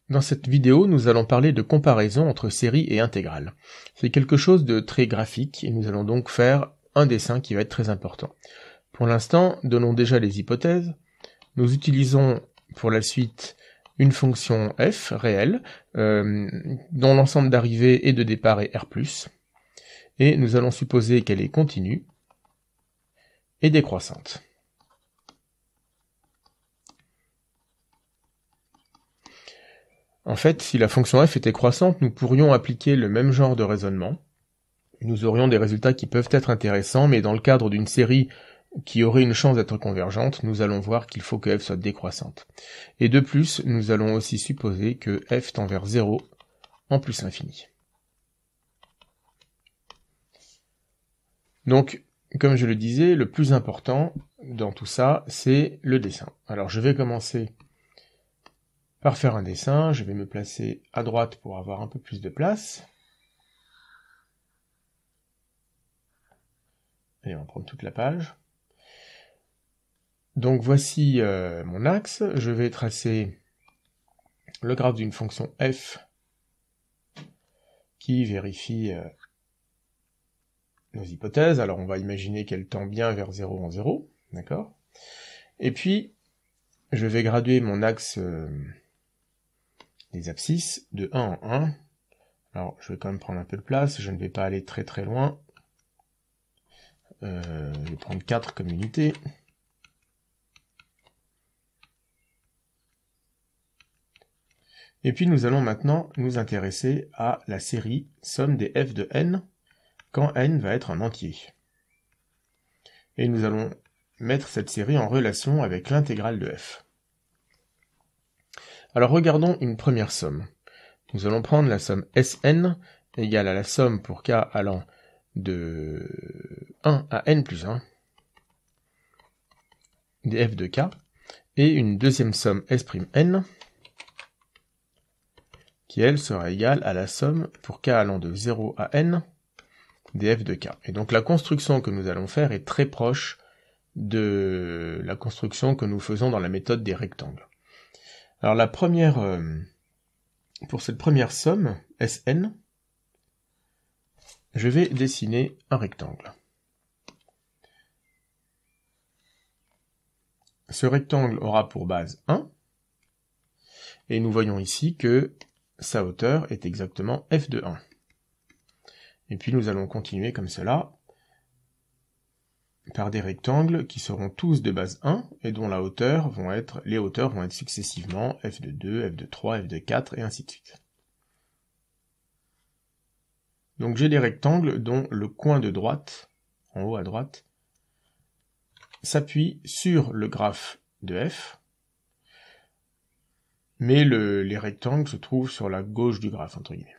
Dans cette vidéo, nous allons parler de comparaison entre série et intégrale. C'est quelque chose de très graphique et nous allons donc faire un dessin qui va être très important. Pour l'instant, donnons déjà les hypothèses. Nous utilisons pour la suite une fonction f réelle, dont l'ensemble d'arrivée et de départ est r+, et nous allons supposer qu'elle est continue et décroissante. En fait, si la fonction f était croissante, nous pourrions appliquer le même genre de raisonnement. Nous aurions des résultats qui peuvent être intéressants, mais dans le cadre d'une série qui aurait une chance d'être convergente, nous allons voir qu'il faut que f soit décroissante. Et de plus, nous allons aussi supposer que f tend vers 0 en plus infini. Donc, comme je le disais, le plus important dans tout ça, c'est le dessin. Alors je vais commencer par faire un dessin, je vais me placer à droite pour avoir un peu plus de place. Allez, on va prendre toute la page. Donc voici mon axe, je vais tracer le graphe d'une fonction f qui vérifie nos hypothèses. Alors on va imaginer qu'elle tend bien vers 0 en 0, d'accord? Et puis, je vais graduer mon axe des abscisses de 1 en 1. Alors je vais quand même prendre un peu de place, je ne vais pas aller très très loin. Je vais prendre 4 comme unité. Et puis nous allons maintenant nous intéresser à la série somme des f de n quand n va être un entier. Et nous allons mettre cette série en relation avec l'intégrale de f. Alors regardons une première somme. Nous allons prendre la somme Sn égale à la somme pour k allant de 1 à n plus 1 des f de k, et une deuxième somme S'N qui elle sera égale à la somme pour k allant de 0 à n des f de k. Et donc la construction que nous allons faire est très proche de la construction que nous faisons dans la méthode des rectangles. Alors la première, pour cette première somme, Sn, je vais dessiner un rectangle. Ce rectangle aura pour base 1, et nous voyons ici que sa hauteur est exactement f de 1. Et puis nous allons continuer comme cela, par des rectangles qui seront tous de base 1, et dont les hauteurs vont être successivement f de 2, f de 3, f de 4, et ainsi de suite. Donc j'ai des rectangles dont le coin de droite, en haut à droite, s'appuie sur le graphe de f, mais les rectangles se trouvent sur la gauche du graphe, entre guillemets.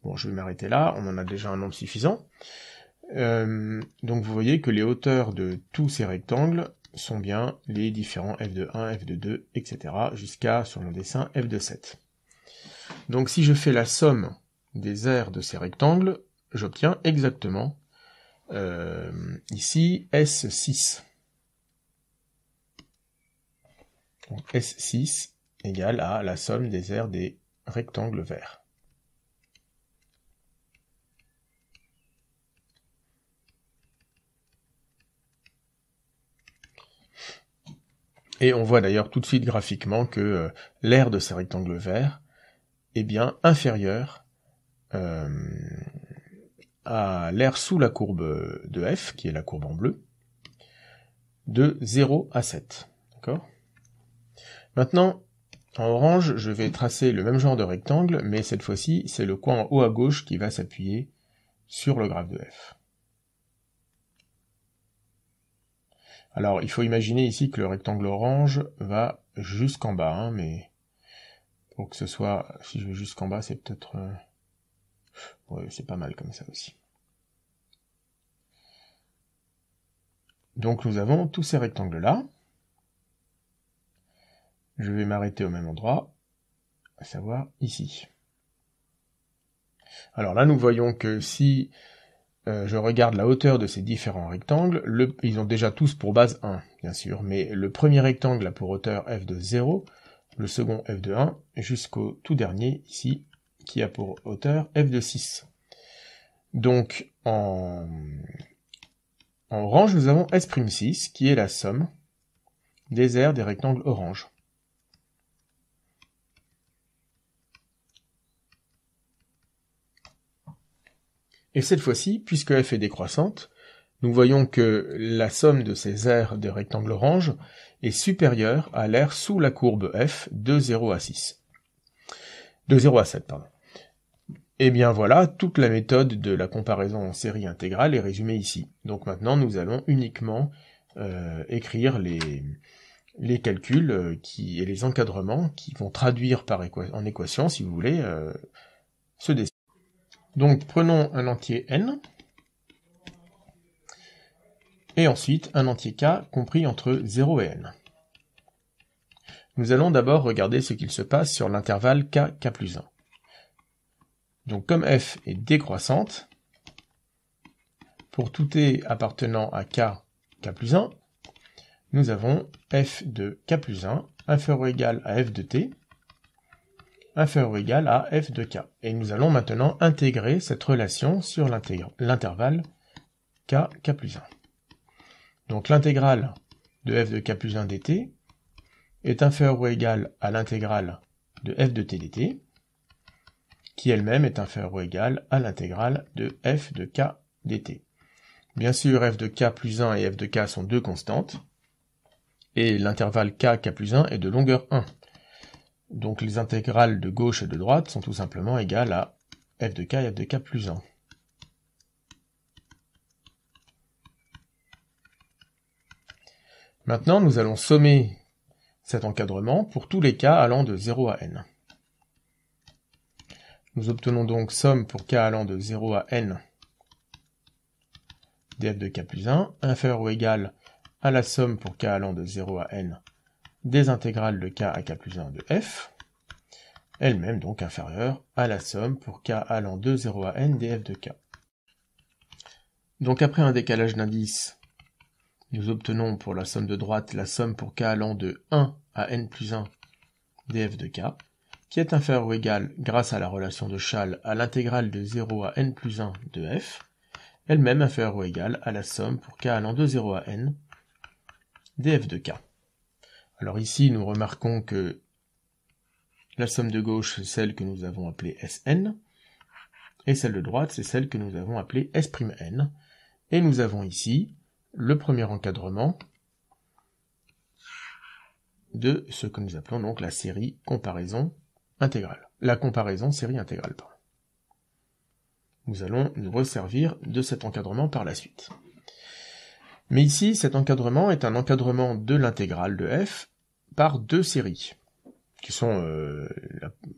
Bon, je vais m'arrêter là, on en a déjà un nombre suffisant. Donc vous voyez que les hauteurs de tous ces rectangles sont bien les différents f de 1, f de 2, etc. jusqu'à, sur mon dessin, f de 7. Donc si je fais la somme des aires de ces rectangles, j'obtiens exactement ici S6. Donc S6 égale à la somme des aires des rectangles verts. Et on voit d'ailleurs tout de suite graphiquement que l'aire de ces rectangles verts est bien inférieure à l'aire sous la courbe de f, qui est la courbe en bleu, de 0 à 7. D'accord ? Maintenant, en orange, je vais tracer le même genre de rectangle, mais cette fois-ci, c'est le coin en haut à gauche qui va s'appuyer sur le graphe de f. Alors, il faut imaginer ici que le rectangle orange va jusqu'en bas, mais pour que ce soit, si je vais jusqu'en bas, c'est peut-être... ouais, c'est pas mal comme ça aussi. Donc nous avons tous ces rectangles-là. Je vais m'arrêter au même endroit, à savoir ici. Alors là, nous voyons que si je regarde la hauteur de ces différents rectangles, ils ont déjà tous pour base 1, bien sûr, mais le premier rectangle a pour hauteur f de 0, le second f de 1, jusqu'au tout dernier ici, qui a pour hauteur f de 6. Donc en orange, nous avons S'6, qui est la somme des aires des rectangles orange. Et cette fois-ci, puisque f est décroissante, nous voyons que la somme de ces aires des rectangles orange est supérieure à l'aire sous la courbe f de 0 à 6. De 0 à 7, pardon. Et bien voilà, toute la méthode de la comparaison en série intégrale est résumée ici. Donc maintenant, nous allons uniquement écrire les calculs et les encadrements qui vont traduire en équation, si vous voulez, ce dessin. Donc prenons un entier n, et ensuite un entier k compris entre 0 et n. Nous allons d'abord regarder ce qu'il se passe sur l'intervalle k plus 1. Donc comme f est décroissante, pour tout t appartenant à k plus 1, nous avons f de k plus 1 inférieur ou égal à f de t, inférieur ou égal à f de k. Et nous allons maintenant intégrer cette relation sur l'intervalle k plus 1. Donc l'intégrale de f de k plus 1 dt est inférieure ou égale à l'intégrale de f de t dt, qui elle-même est inférieure ou égale à l'intégrale de f de k dt. Bien sûr, f de k plus 1 et f de k sont deux constantes, et l'intervalle k plus 1 est de longueur 1. Donc les intégrales de gauche et de droite sont tout simplement égales à f de k et f de k plus 1. Maintenant, nous allons sommer cet encadrement pour tous les cas allant de 0 à n. Nous obtenons donc somme pour k allant de 0 à n df de k plus 1, inférieur ou égal à la somme pour k allant de 0 à n des intégrales de k à k plus 1 de f, elle-même donc inférieure à la somme pour k allant de 0 à n df de k. Donc après un décalage d'indices, nous obtenons pour la somme de droite la somme pour k allant de 1 à n plus 1 df de k, qui est inférieure ou égale, grâce à la relation de Chasles, à l'intégrale de 0 à n plus 1 de f, elle-même inférieure ou égale à la somme pour k allant de 0 à n df de k. Alors ici, nous remarquons que la somme de gauche, c'est celle que nous avons appelée Sn, et celle de droite, c'est celle que nous avons appelée S'N, et nous avons ici le premier encadrement de ce que nous appelons donc la série comparaison intégrale. La comparaison série intégrale, pardon. Nous allons nous resservir de cet encadrement par la suite. Mais ici, cet encadrement est un encadrement de l'intégrale de f par deux séries, qui sont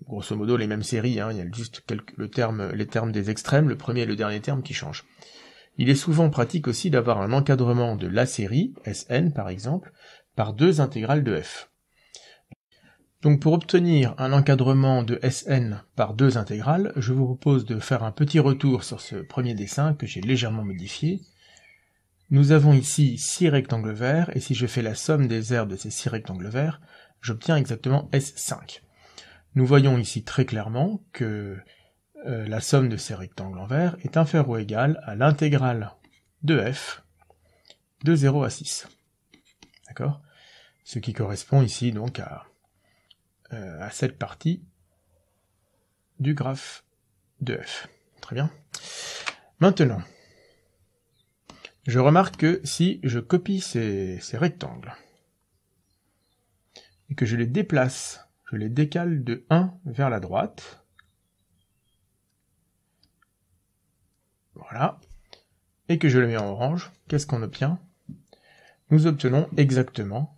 grosso modo les mêmes séries, il y a juste les termes des extrêmes, le premier et le dernier terme qui changent. Il est souvent pratique aussi d'avoir un encadrement de la série, Sn par exemple, par deux intégrales de f. Donc pour obtenir un encadrement de Sn par deux intégrales, je vous propose de faire un petit retour sur ce premier dessin que j'ai légèrement modifié. Nous avons ici 6 rectangles verts, et si je fais la somme des aires de ces 6 rectangles verts, j'obtiens exactement S5. Nous voyons ici très clairement que la somme de ces rectangles en vert est inférieure ou égale à l'intégrale de f de 0 à 6. D'accord ? Ce qui correspond ici donc à cette partie du graphe de f. Très bien. Maintenant, je remarque que si je copie ces rectangles et que je les déplace, je les décale de 1 vers la droite, voilà, et que je les mets en orange, qu'est-ce qu'on obtient? Nous obtenons exactement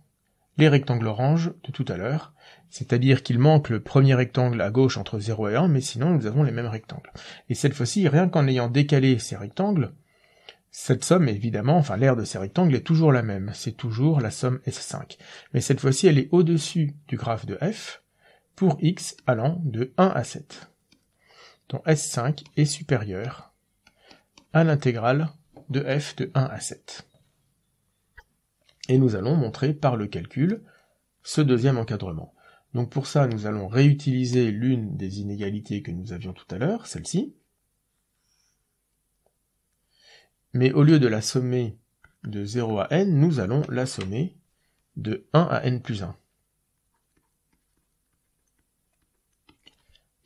les rectangles orange de tout à l'heure, c'est-à-dire qu'il manque le premier rectangle à gauche entre 0 et 1, mais sinon nous avons les mêmes rectangles. Et cette fois-ci, rien qu'en ayant décalé ces rectangles, cette somme, évidemment, enfin l'aire de ces rectangles est toujours la même, c'est toujours la somme S5. Mais cette fois-ci, elle est au-dessus du graphe de f, pour x allant de 1 à 7. Donc S5 est supérieur à l'intégrale de f de 1 à 7. Et nous allons montrer par le calcul ce deuxième encadrement. Donc pour ça, nous allons réutiliser l'une des inégalités que nous avions tout à l'heure, celle-ci. Mais au lieu de la sommer de 0 à n, nous allons la sommer de 1 à n plus 1.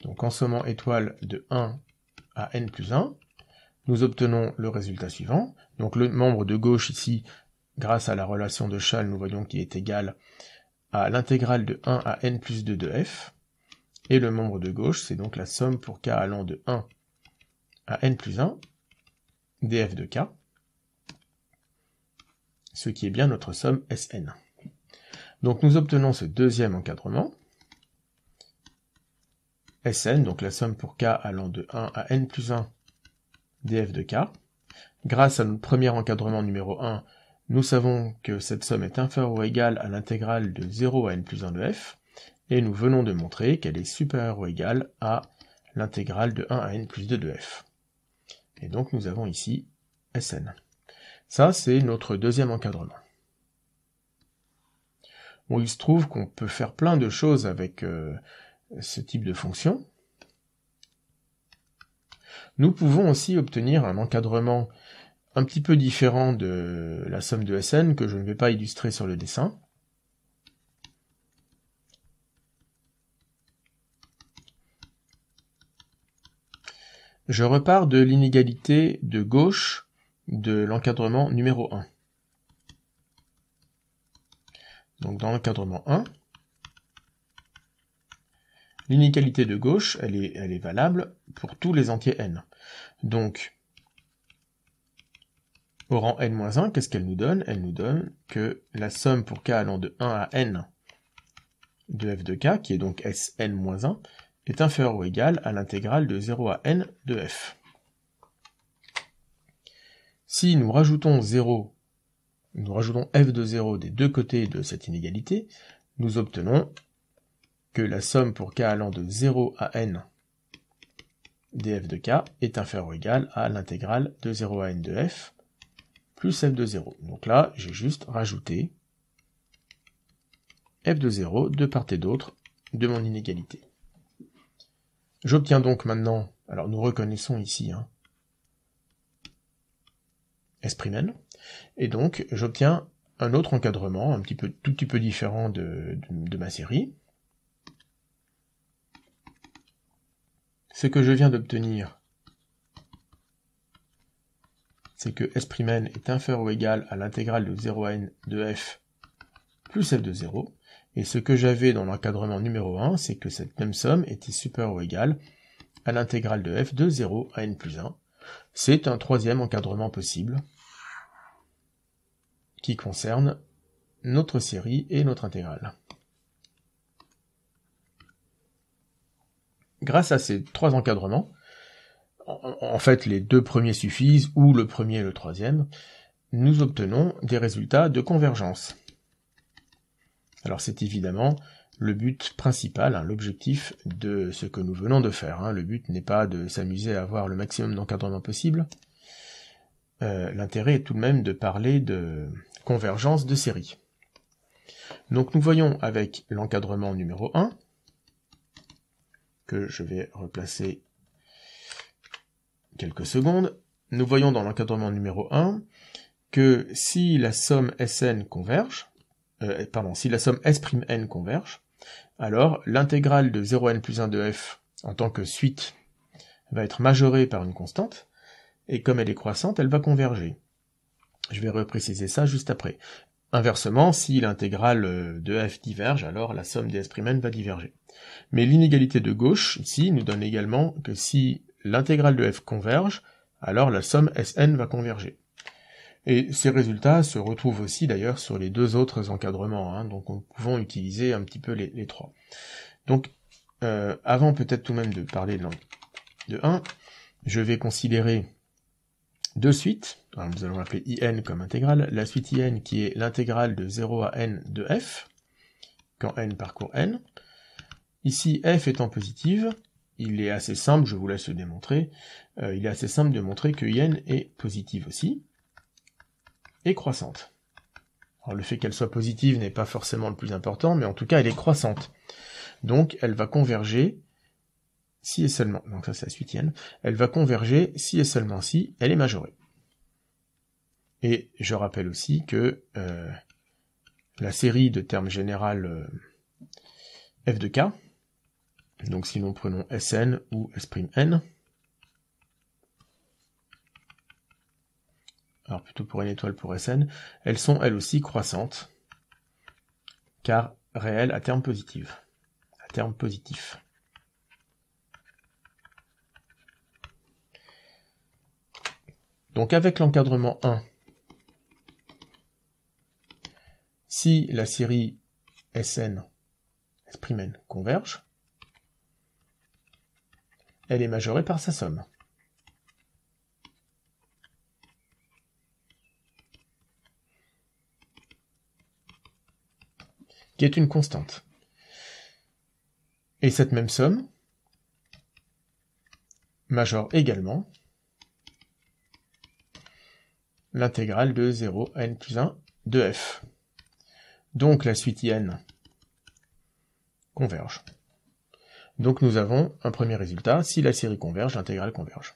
Donc en sommant étoile de 1 à n plus 1, nous obtenons le résultat suivant. Donc le membre de gauche ici, grâce à la relation de Schall, nous voyons qu'il est égal à l'intégrale de 1 à n plus 2 de f. Et le membre de gauche, c'est donc la somme pour k allant de 1 à n plus 1 df de k, ce qui est bien notre somme Sn. Donc nous obtenons ce deuxième encadrement, Sn, donc la somme pour k allant de 1 à n plus 1 df de k. Grâce à notre premier encadrement numéro 1, nous savons que cette somme est inférieure ou égale à l'intégrale de 0 à n plus 1 de f, et nous venons de montrer qu'elle est supérieure ou égale à l'intégrale de 1 à n plus 2 de f. Et donc nous avons ici Sn. Ça, c'est notre deuxième encadrement. Bon, il se trouve qu'on peut faire plein de choses avec ce type de fonction. Nous pouvons aussi obtenir un encadrement un petit peu différent de la somme de Sn, que je ne vais pas illustrer sur le dessin. Je repars de l'inégalité de gauche de l'encadrement numéro 1. Donc dans l'encadrement 1, l'inégalité de gauche, elle est valable pour tous les entiers n. Donc, au rang n-1, qu'est-ce qu'elle nous donne? Elle nous donne que la somme pour k allant de 1 à n de f de k, qui est donc Sn-1, est inférieure ou égale à l'intégrale de 0 à n de f. Si nous rajoutons 0, nous rajoutons f de 0 des deux côtés de cette inégalité, nous obtenons que la somme pour k allant de 0 à n df de k est inférieure ou égale à l'intégrale de 0 à n de f plus f de 0. Donc là, j'ai juste rajouté f de 0 de part et d'autre de mon inégalité. J'obtiens donc maintenant, alors nous reconnaissons ici S'N, et donc j'obtiens un autre encadrement, tout petit peu différent de ma série. Ce que je viens d'obtenir, c'est que S'N est inférieur ou égal à l'intégrale de 0 à n de f plus f de 0, et ce que j'avais dans l'encadrement numéro 1, c'est que cette même somme était supérieure ou égale à l'intégrale de f de 0 à n plus 1. C'est un troisième encadrement possible qui concerne notre série et notre intégrale. Grâce à ces trois encadrements, en fait les deux premiers suffisent, ou le premier et le troisième, nous obtenons des résultats de convergence. Alors c'est évidemment le but principal, l'objectif de ce que nous venons de faire. Le but n'est pas de s'amuser à avoir le maximum d'encadrement possible. L'intérêt est tout de même de parler de convergence de série. Donc nous voyons avec l'encadrement numéro 1, que je vais replacer quelques secondes, nous voyons dans l'encadrement numéro 1 que si la somme Sn converge, si la somme S'N converge, alors l'intégrale de 0 à n plus 1 de f en tant que suite va être majorée par une constante, et comme elle est croissante, elle va converger. Je vais repréciser ça juste après. Inversement, si l'intégrale de f diverge, alors la somme des S'N va diverger. Mais l'inégalité de gauche, ici, nous donne également que si l'intégrale de f converge, alors la somme Sn va converger. Et ces résultats se retrouvent aussi d'ailleurs sur les deux autres encadrements, donc nous pouvons utiliser un petit peu les trois. Donc, avant peut-être tout de même de parler de 1, je vais considérer deux suites. Alors nous allons appeler in comme intégrale, la suite in qui est l'intégrale de 0 à n de f, quand n parcourt n. Ici, f étant positive, il est assez simple, je vous laisse le démontrer, il est assez simple de montrer que in est positive aussi, et croissante. Alors le fait qu'elle soit positive n'est pas forcément le plus important, mais en tout cas elle est croissante. Donc elle va converger si et seulement, donc ça c'est la suite n, elle va converger si et seulement si elle est majorée. Et je rappelle aussi que la série de termes général f de k, donc si nous prenons Sn ou S'N, alors plutôt pour n étoile pour Sn, elles sont elles aussi croissantes, car réelles à terme positif. Donc avec l'encadrement 1, si la série Sn, S'N converge, elle est majorée par sa somme. Qui est une constante. Et cette même somme majore également l'intégrale de 0 à n plus 1 de f. Donc la suite in converge. Donc nous avons un premier résultat, si la série converge, l'intégrale converge.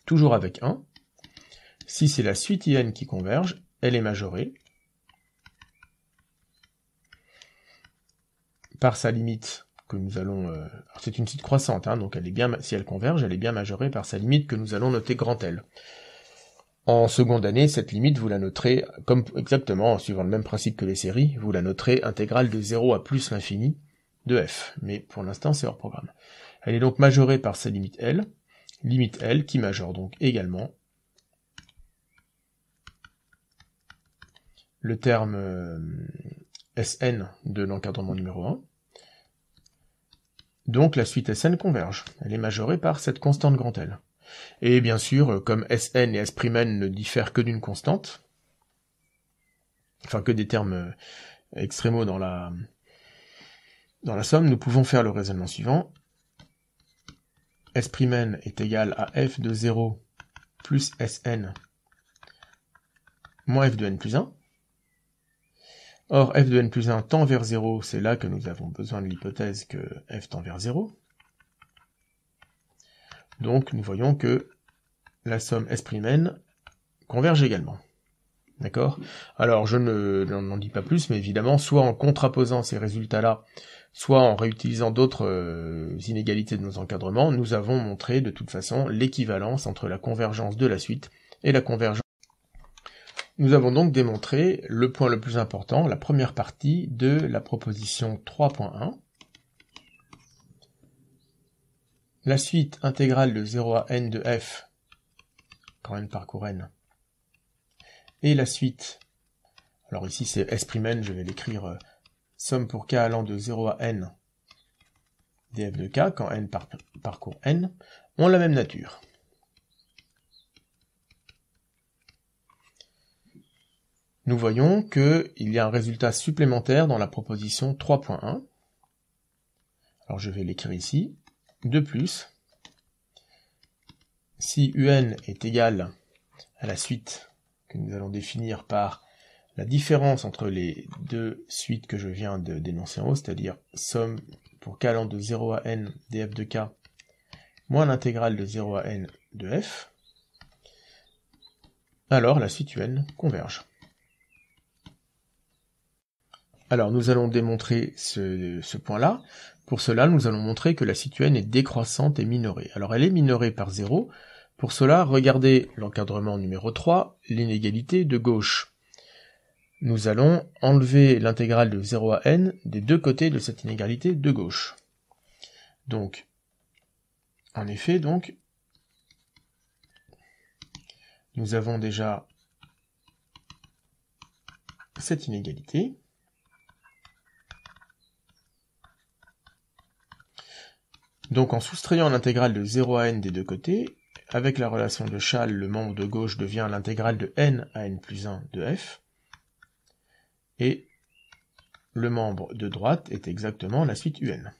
Toujours avec 1, si c'est la suite in qui converge, elle est majorée par sa limite que nous allons... alors c'est une suite croissante, hein, donc elle est bien, si elle converge, elle est bien majorée par sa limite que nous allons noter grand L. En seconde année, cette limite, vous la noterez, comme exactement, en suivant le même principe que les séries, vous la noterez intégrale de 0 à plus l'infini de f. Mais pour l'instant, c'est hors programme. Elle est donc majorée par sa limite L qui majore donc également le terme Sn de l'encadrement numéro 1. Donc la suite Sn converge. Elle est majorée par cette constante grand L. Et bien sûr, comme Sn et S'N ne diffèrent que d'une constante, enfin que des termes extrémaux dans la somme, nous pouvons faire le raisonnement suivant. S'N est égal à f de 0 plus Sn moins f de n plus 1. Or, f de n plus 1 tend vers 0, c'est là que nous avons besoin de l'hypothèse que f tend vers 0. Donc nous voyons que la somme S'N converge également. D'accord? Alors je n'en dis pas plus, mais évidemment, soit en contraposant ces résultats-là, soit en réutilisant d'autres inégalités de nos encadrements, nous avons montré de toute façon l'équivalence entre la convergence de la suite et la convergence. Nous avons donc démontré le point le plus important, la première partie de la proposition 3.1. La suite intégrale de 0 à n de f, quand n parcourt n, et la suite, alors ici c'est S'N, je vais l'écrire somme pour k allant de 0 à n df de k, quand n parcourt n, ont la même nature. Nous voyons qu'il y a un résultat supplémentaire dans la proposition 3.1. Alors je vais l'écrire ici. De plus, si un est égal à la suite que nous allons définir par la différence entre les deux suites que je viens de dénoncer en haut, c'est-à-dire somme pour k allant de 0 à n df de k moins l'intégrale de 0 à n de f, alors la suite un converge. Alors nous allons démontrer ce point-là. Pour cela, nous allons montrer que la suite un est décroissante et minorée. Alors elle est minorée par 0. Pour cela, regardez l'encadrement numéro 3, l'inégalité de gauche. Nous allons enlever l'intégrale de 0 à n des deux côtés de cette inégalité de gauche. Donc, en effet, nous avons déjà cette inégalité. Donc en soustrayant l'intégrale de 0 à n des deux côtés, avec la relation de Schall, le membre de gauche devient l'intégrale de n à n plus 1 de f, et le membre de droite est exactement la suite un.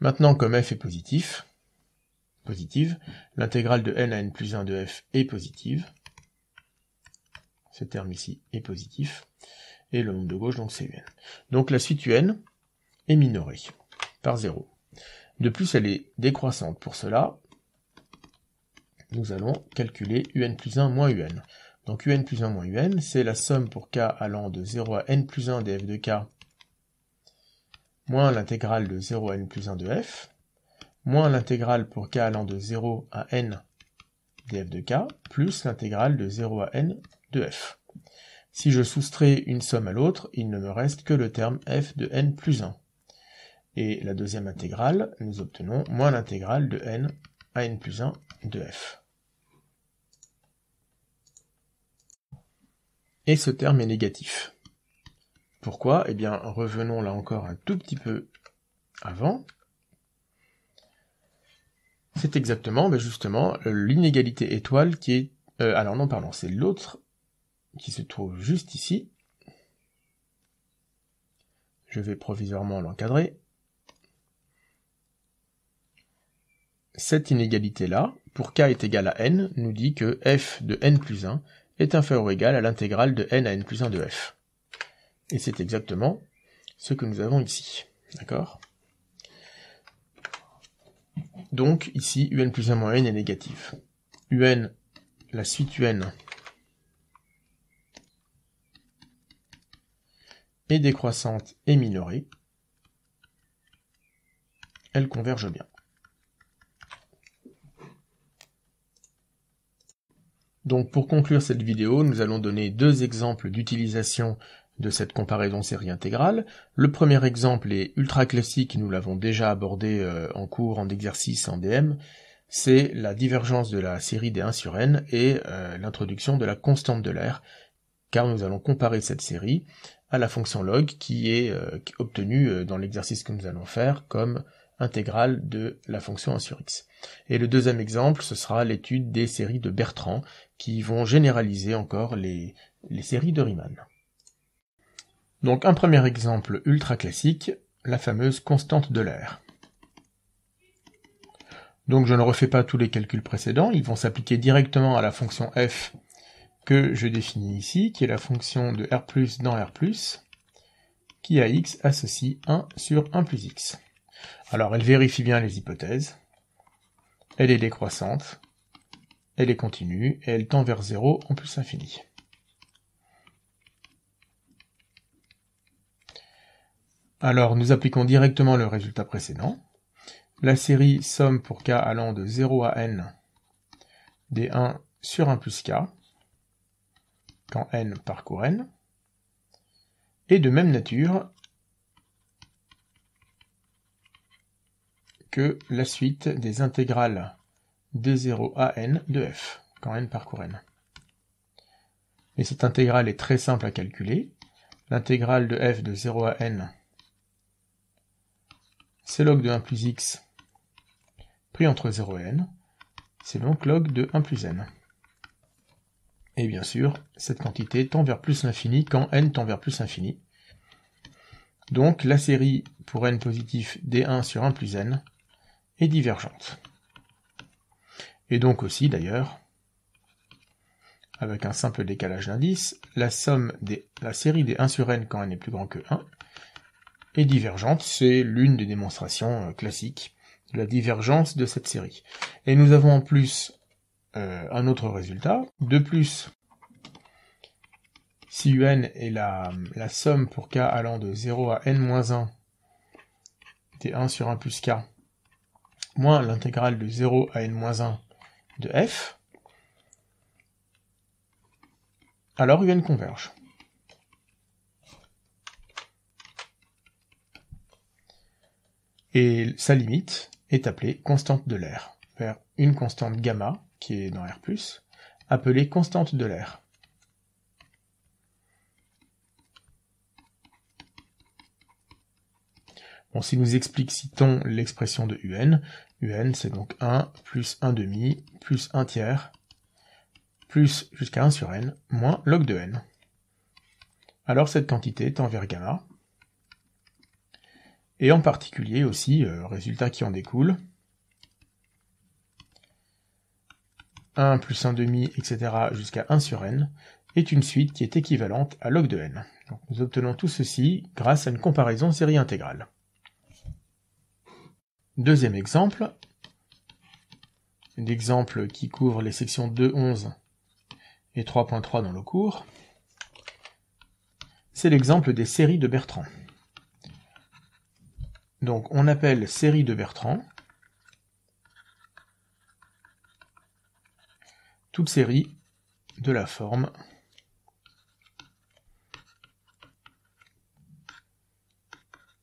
Maintenant, comme f est positive, l'intégrale de n à n plus 1 de f est positive, ce terme ici est positif, et le nombre de gauche, donc c'est un. Donc la suite un est minorée par 0. De plus, elle est décroissante. Pour cela, nous allons calculer un plus 1 moins un. Donc un plus 1 moins un, c'est la somme pour k allant de 0 à n plus 1 de f de k, moins l'intégrale de 0 à n plus 1 de f, moins l'intégrale pour k allant de 0 à n df de k, plus l'intégrale de 0 à n de f. Si je soustrais une somme à l'autre, il ne me reste que le terme f de n plus 1. Et la deuxième intégrale, nous obtenons moins l'intégrale de n à n plus 1 de f. Et ce terme est négatif. Pourquoi? Eh bien, revenons là encore un tout petit peu avant. C'est exactement, justement, l'inégalité étoile qui est... alors non, pardon, c'est l'autre qui se trouve juste ici. Je vais provisoirement l'encadrer. Cette inégalité-là, pour k est égal à n, nous dit que f de n plus 1 est inférieur ou égal à l'intégrale de n à n plus 1 de f. Et c'est exactement ce que nous avons ici. D'accord? Donc, ici, un plus 1 moins n est négatif. Un, la suite un est décroissante et minorée. Elle converge bien. Donc pour conclure cette vidéo, nous allons donner deux exemples d'utilisation de cette comparaison série intégrale. Le premier exemple est ultra classique, nous l'avons déjà abordé en cours, en exercice, en DM, c'est la divergence de la série des 1 sur n et l'introduction de la constante de l'air, car nous allons comparer cette série à la fonction log qui est obtenue dans l'exercice que nous allons faire comme intégrale de la fonction 1 sur x. Et le deuxième exemple, ce sera l'étude des séries de Bertrand, qui vont généraliser encore les séries de Riemann. Donc un premier exemple ultra classique, la fameuse constante de l'air. Donc je ne refais pas tous les calculs précédents, ils vont s'appliquer directement à la fonction f que je définis ici, qui est la fonction de r+, dans r+, qui à x associe 1 sur 1 plus x. Alors elle vérifie bien les hypothèses, elle est décroissante, elle est continue, et elle tend vers 0 en plus infini. Alors nous appliquons directement le résultat précédent. La série somme pour k allant de 0 à n des 1 sur 1 plus k, quand n parcourt n, est de même nature que la suite des intégrales de 0 à n de f, quand n parcourt n. Et cette intégrale est très simple à calculer. L'intégrale de f de 0 à n, c'est log de 1 plus x pris entre 0 et n, c'est donc log de 1 plus n. Et bien sûr, cette quantité tend vers plus l'infini quand n tend vers plus l'infini. Donc la série pour n positif d1 sur 1 plus n est divergente. Et donc aussi d'ailleurs, avec un simple décalage d'indice, la série des 1 sur n quand n est plus grand que 1 est divergente. C'est l'une des démonstrations classiques de la divergence de cette série. Et nous avons en plus un autre résultat. De plus, si un est la somme pour k allant de 0 à n-1 des 1 sur 1 plus k, moins l'intégrale de 0 à n-1 de f, alors un converge. Et sa limite est appelée constante de l'air, vers une constante gamma, qui est dans R+, appelée constante de l'air. Bon, si nous explicitons l'expression de un c'est donc 1 plus 1 demi plus 1 tiers plus jusqu'à 1 sur n moins log de n. Alors cette quantité tend vers gamma. Et en particulier aussi, résultat qui en découle, 1 plus 1 demi, etc. jusqu'à 1 sur n est une suite qui est équivalente à log de n. Donc nous obtenons tout ceci grâce à une comparaison série intégrale. Deuxième exemple, l'exemple qui couvre les sections 2.11 et 3.3 dans le cours, c'est l'exemple des séries de Bertrand. Donc on appelle série de Bertrand toute série de la forme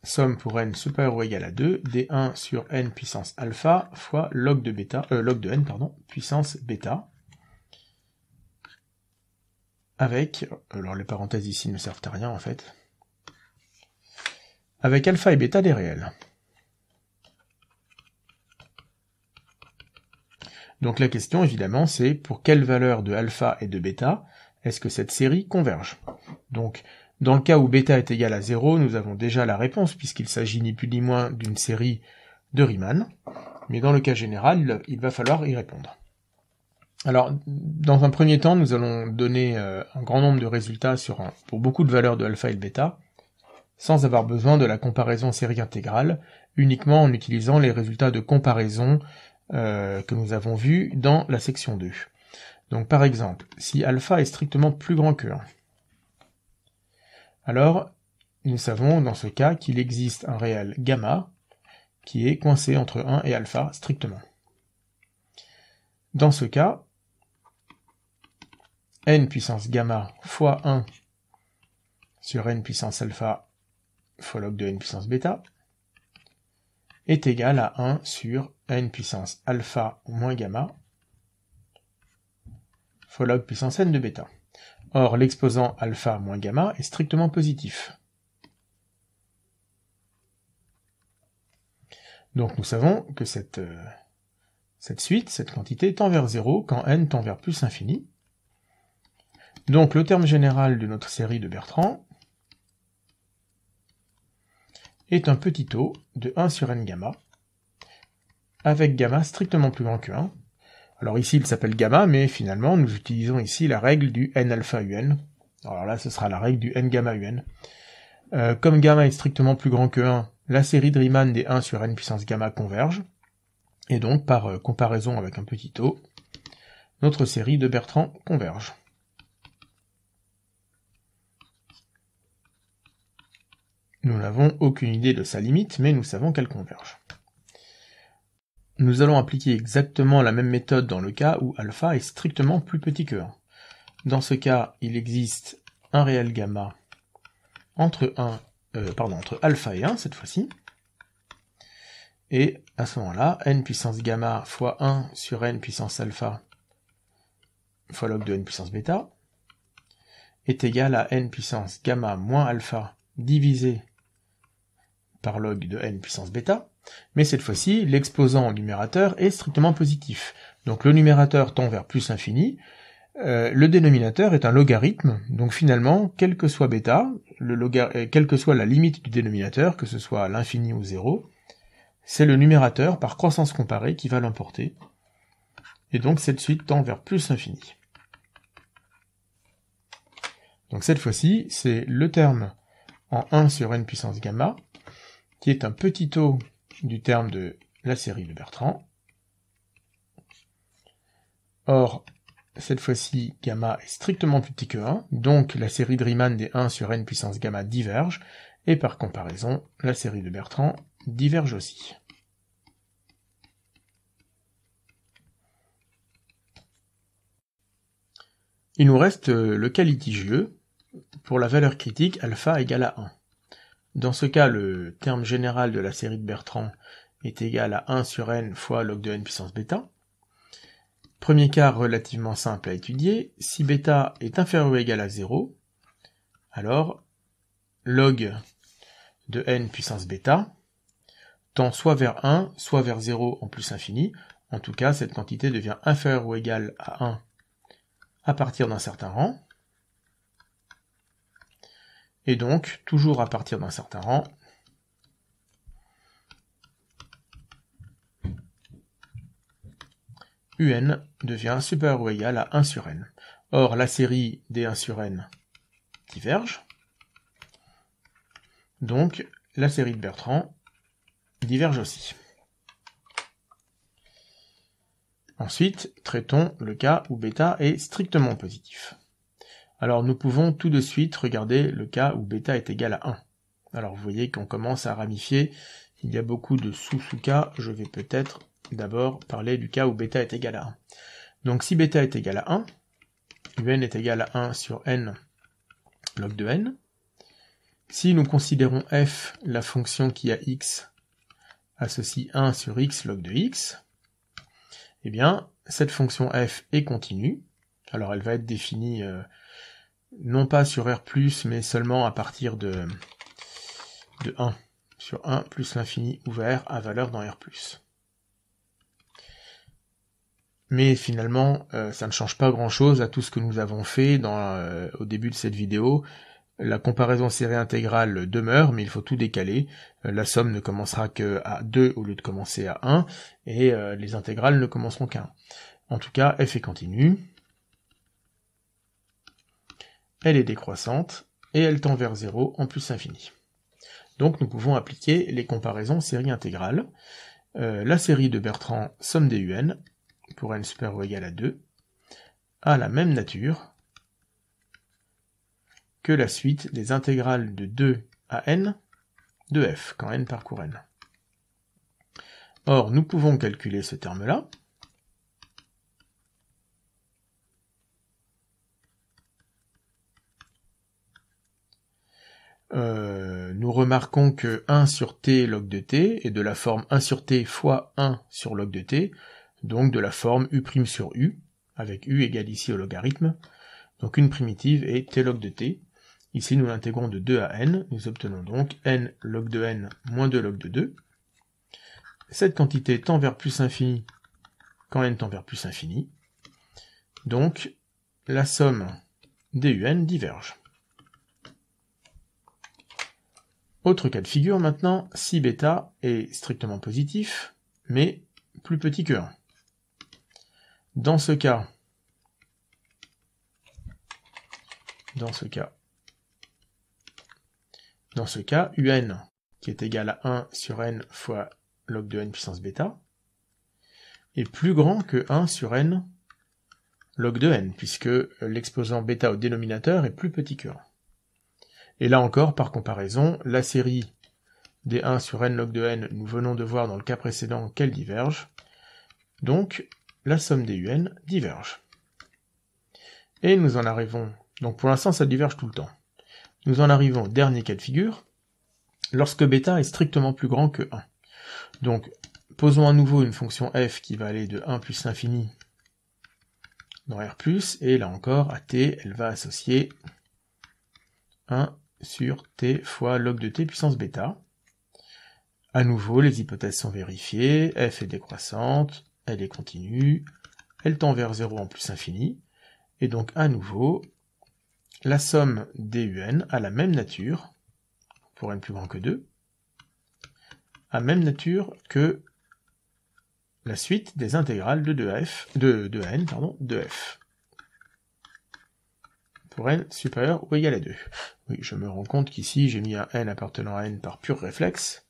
somme pour n supérieur ou égal à 2 d1 sur n puissance alpha fois log de n puissance bêta, avec, alors les parenthèses ici ne servent à rien en fait, avec alpha et bêta des réels. Donc la question évidemment c'est pour quelle valeur de alpha et de bêta est-ce que cette série converge. Donc dans le cas où bêta est égal à 0, nous avons déjà la réponse puisqu'il s'agit ni plus ni moins d'une série de Riemann, mais dans le cas général, il va falloir y répondre. Alors, dans un premier temps, nous allons donner un grand nombre de résultats pour beaucoup de valeurs de alpha et de bêta, sans avoir besoin de la comparaison série intégrale, uniquement en utilisant les résultats de comparaison que nous avons vus dans la section 2. Donc par exemple, si alpha est strictement plus grand que 1, alors nous savons dans ce cas qu'il existe un réel gamma qui est coincé entre 1 et alpha strictement. Dans ce cas, n puissance gamma fois 1 sur n puissance alpha fois log de n puissance bêta est égal à 1 sur n puissance alpha moins gamma fois log puissance n de bêta. Or, l'exposant alpha moins gamma est strictement positif. Donc nous savons que cette suite, cette quantité, tend vers 0 quand n tend vers plus infini. Donc le terme général de notre série de Bertrand est un petit taux de 1 sur n gamma, avec gamma strictement plus grand que 1. Alors ici il s'appelle gamma, mais finalement nous utilisons ici la règle du n alpha un. Alors là ce sera la règle du n gamma un. Comme gamma est strictement plus grand que 1, la série de Riemann des 1 sur n puissance gamma converge, et donc par comparaison avec un petit taux, notre série de Bertrand converge. Nous n'avons aucune idée de sa limite, mais nous savons qu'elle converge. Nous allons appliquer exactement la même méthode dans le cas où alpha est strictement plus petit que 1. Dans ce cas, il existe un réel gamma entre alpha et 1 cette fois-ci, et à ce moment-là, n puissance gamma fois 1 sur n puissance alpha fois log de n puissance bêta est égal à n puissance gamma moins alpha divisé par log de n puissance bêta, mais cette fois-ci, l'exposant au numérateur est strictement positif. Donc le numérateur tend vers plus infini, le dénominateur est un logarithme, donc finalement, quel que soit bêta, quelle que soit la limite du dénominateur, que ce soit l'infini ou 0, c'est le numérateur par croissance comparée qui va l'emporter, et donc cette suite tend vers plus infini. Donc cette fois-ci, c'est le terme en 1 sur n puissance gamma, qui est un petit taux du terme de la série de Bertrand. Or, cette fois-ci, gamma est strictement plus petit que 1, donc la série de Riemann des 1 sur n puissance gamma diverge, et par comparaison, la série de Bertrand diverge aussi. Il nous reste le cas litigieux pour la valeur critique alpha égale à 1. Dans ce cas, le terme général de la série de Bertrand est égal à 1 sur n fois log de n puissance bêta. Premier cas relativement simple à étudier, si bêta est inférieur ou égal à 0, alors log de n puissance bêta tend soit vers 1, soit vers 0 en plus infini. En tout cas, cette quantité devient inférieure ou égale à 1 à partir d'un certain rang. Et donc, toujours à partir d'un certain rang, un devient supérieur ou égal à 1 sur n. Or, la série d1 sur n diverge. Donc, la série de Bertrand diverge aussi. Ensuite, traitons le cas où bêta est strictement positif. Alors, nous pouvons tout de suite regarder le cas où bêta est égal à 1. Alors, vous voyez qu'on commence à ramifier. Il y a beaucoup de sous-cas. Je vais peut-être d'abord parler du cas où bêta est égal à 1. Donc, si bêta est égal à 1, un est égal à 1 sur n log de n. Si nous considérons f la fonction qui a x associe 1 sur x log de x, eh bien, cette fonction f est continue. Alors, elle va être définie non pas sur R+, mais seulement à partir de 1, sur 1 plus l'infini ouvert à valeur dans R+. Mais finalement, ça ne change pas grand-chose à tout ce que nous avons fait au début de cette vidéo. La comparaison série intégrale demeure, mais il faut tout décaler. La somme ne commencera qu'à 2 au lieu de commencer à 1, et les intégrales ne commenceront qu'à 1. En tout cas, f est continue, elle est décroissante, et elle tend vers 0 en plus infini. Donc nous pouvons appliquer les comparaisons série intégrale. La série de Bertrand somme des un, pour n supérieur ou égal à 2, a la même nature que la suite des intégrales de 2 à n de f, quand n parcourt n. Or, nous pouvons calculer ce terme-là. Nous remarquons que 1 sur t log de t est de la forme 1 sur t fois 1 sur log de t, donc de la forme u' sur u, avec u égale ici au logarithme. Donc une primitive est t log de t. Ici, nous l'intégrons de 2 à n, nous obtenons donc n log de n moins 2 log de 2. Cette quantité tend vers plus infini quand n tend vers plus infini. Donc, la somme des un diverge. Autre cas de figure maintenant, si bêta est strictement positif, mais plus petit que 1. Dans ce cas, un qui est égal à 1 sur n fois log de n puissance bêta est plus grand que 1 sur n log de n, puisque l'exposant bêta au dénominateur est plus petit que 1. Et là encore, par comparaison, la série des 1 sur n log de n, nous venons de voir dans le cas précédent qu'elle diverge, donc la somme des un diverge. Et nous en arrivons, donc pour l'instant ça diverge tout le temps, nous en arrivons au dernier cas de figure, lorsque bêta est strictement plus grand que 1. Donc, posons à nouveau une fonction f qui va aller de 1 plus l'infini dans R+, et là encore, à t, elle va associer 1 sur t fois log de t puissance bêta. À nouveau, les hypothèses sont vérifiées, f est décroissante, elle est continue, elle tend vers 0 en plus infini, et donc à nouveau, la somme des un a la même nature, pour n plus grand que 2, a même nature que la suite des intégrales de f, pour n supérieur ou égal à 2. Oui, je me rends compte qu'ici j'ai mis un n appartenant à n par pur réflexe,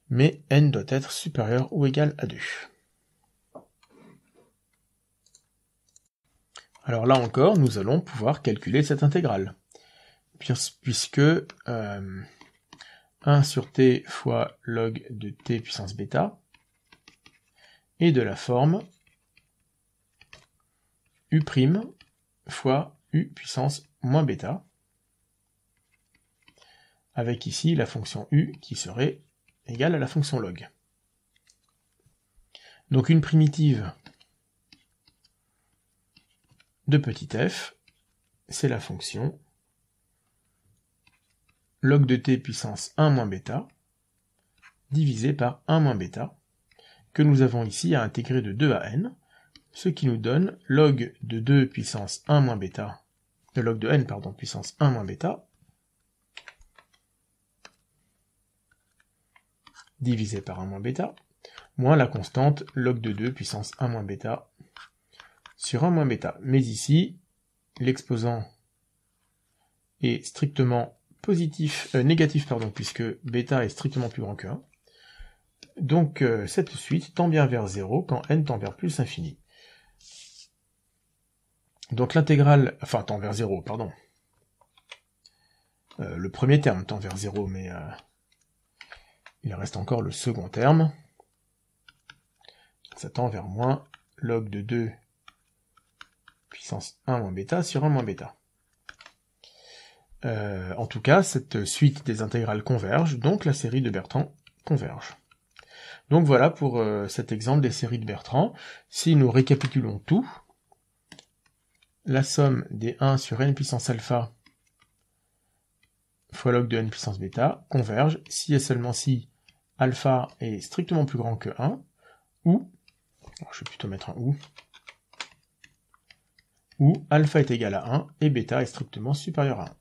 mais n doit être supérieur ou égal à 2. Alors là encore, nous allons pouvoir calculer cette intégrale, puisque 1 sur t fois log de t puissance bêta est de la forme u' fois u puissance moins bêta, avec ici la fonction u qui serait égale à la fonction log. Donc une primitive de petit f, c'est la fonction log de t puissance 1 moins bêta, divisé par 1 moins bêta, que nous avons ici à intégrer de 2 à n, ce qui nous donne log de 2 puissance 1 moins bêta, de log de n, pardon, puissance 1 moins bêta, divisé par 1 moins bêta, moins la constante log de 2 puissance 1 moins bêta, sur 1 moins bêta. Mais ici, l'exposant est strictement négatif, puisque bêta est strictement plus grand que 1. Donc cette suite tend bien vers 0 quand n tend vers plus l'infini. Donc l'intégrale, enfin tend vers 0, pardon. Le premier terme tend vers 0, mais il reste encore le second terme. Ça tend vers moins log de 2 puissance 1 moins bêta sur 1 moins bêta. En tout cas, cette suite des intégrales converge, donc la série de Bertrand converge. Donc voilà pour cet exemple des séries de Bertrand. Si nous récapitulons tout, la somme des 1 sur n puissance alpha fois log de n puissance bêta converge si et seulement si alpha est strictement plus grand que 1, ou, je vais plutôt mettre un ou alpha est égal à 1 et bêta est strictement supérieur à 1.